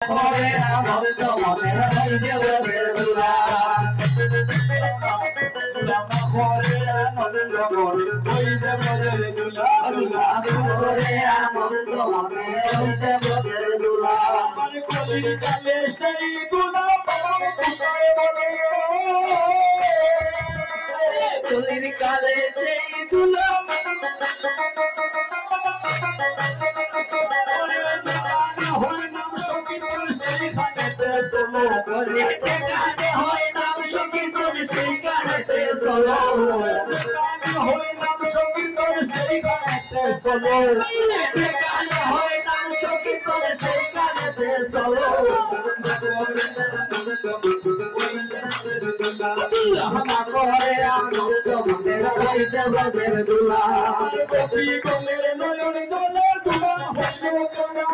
করে আনন্দ মনের হইছে ব্রজের দুলা করে আনন্দ মনের হইছে ব্রজের দুলা করে আনন্দ মনের হইছে ব্রজের দুলা আমার কলির কালে সেই দুলা কোথায় বলে কলির কালে সেই দুলা কলিতে গানে হয় নাম সংকীর্তন সেই গানেতে চলো হয় নাম সংকীর্তন সেই গানেতে চলো কলিতে গানে হয় নাম সংকীর্তন সেই গানেতে চলো হামা করে আনন্দ মনের হইছে ব্রজের দুলা গোপী গলের নয়ন দলে দুলা হইল কানা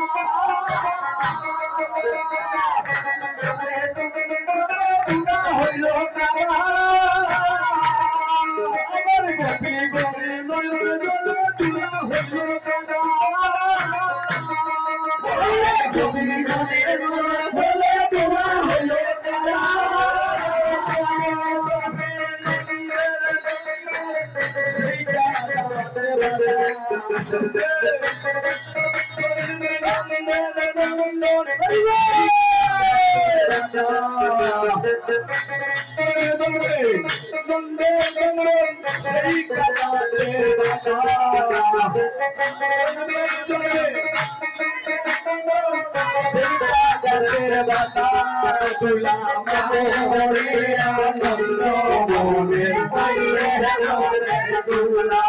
হইল কানা আমার গোপী গলের নয়ন দলে দুলা হইল কানা গোপী গলের নয়ন দলে দুলা হইল কানা সেই বাতা তুলা মোরে আনন্দ মনে পাইরে তুলা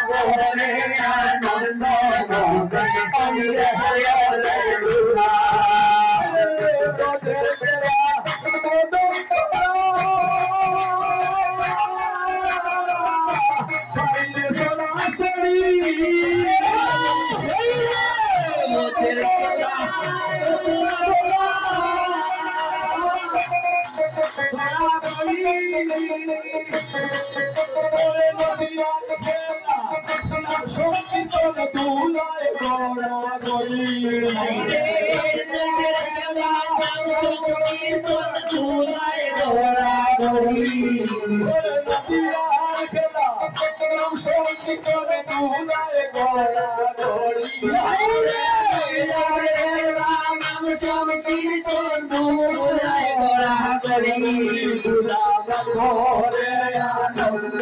মোরে আনন্দ মনে পাইরে তুলা সংকীর্তন দুলায় গড়া গড়ি সংকীর্তন দুলায় গড়া গড়ি নদিয়ার খেলা সংকীর্তন দুলায় গড়া গড়ি সংকীর্তন দুলায় গড়া গড়ি দুলা ঘরে আনন্দ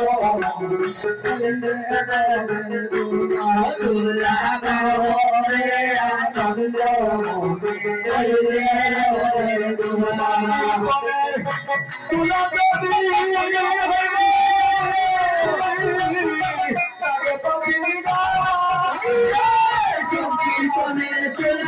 দুলা ঘরে আনন্দ তুলা সংকীর্তনের তুলা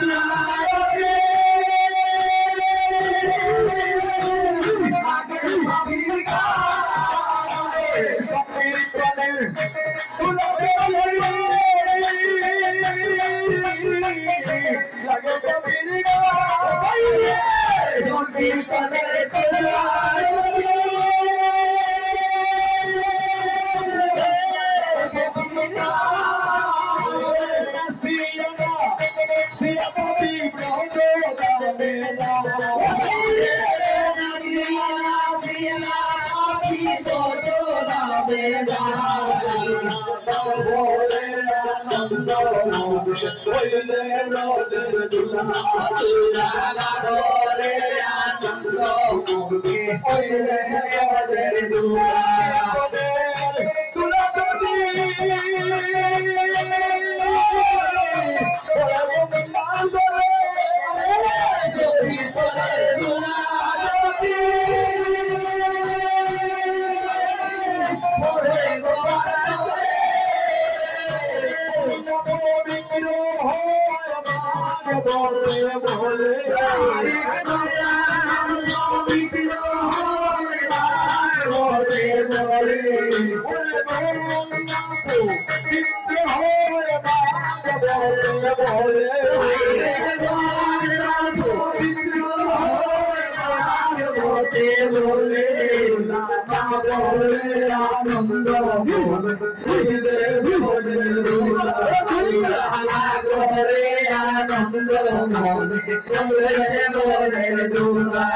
আনন্দ মনে করে মনের দুলা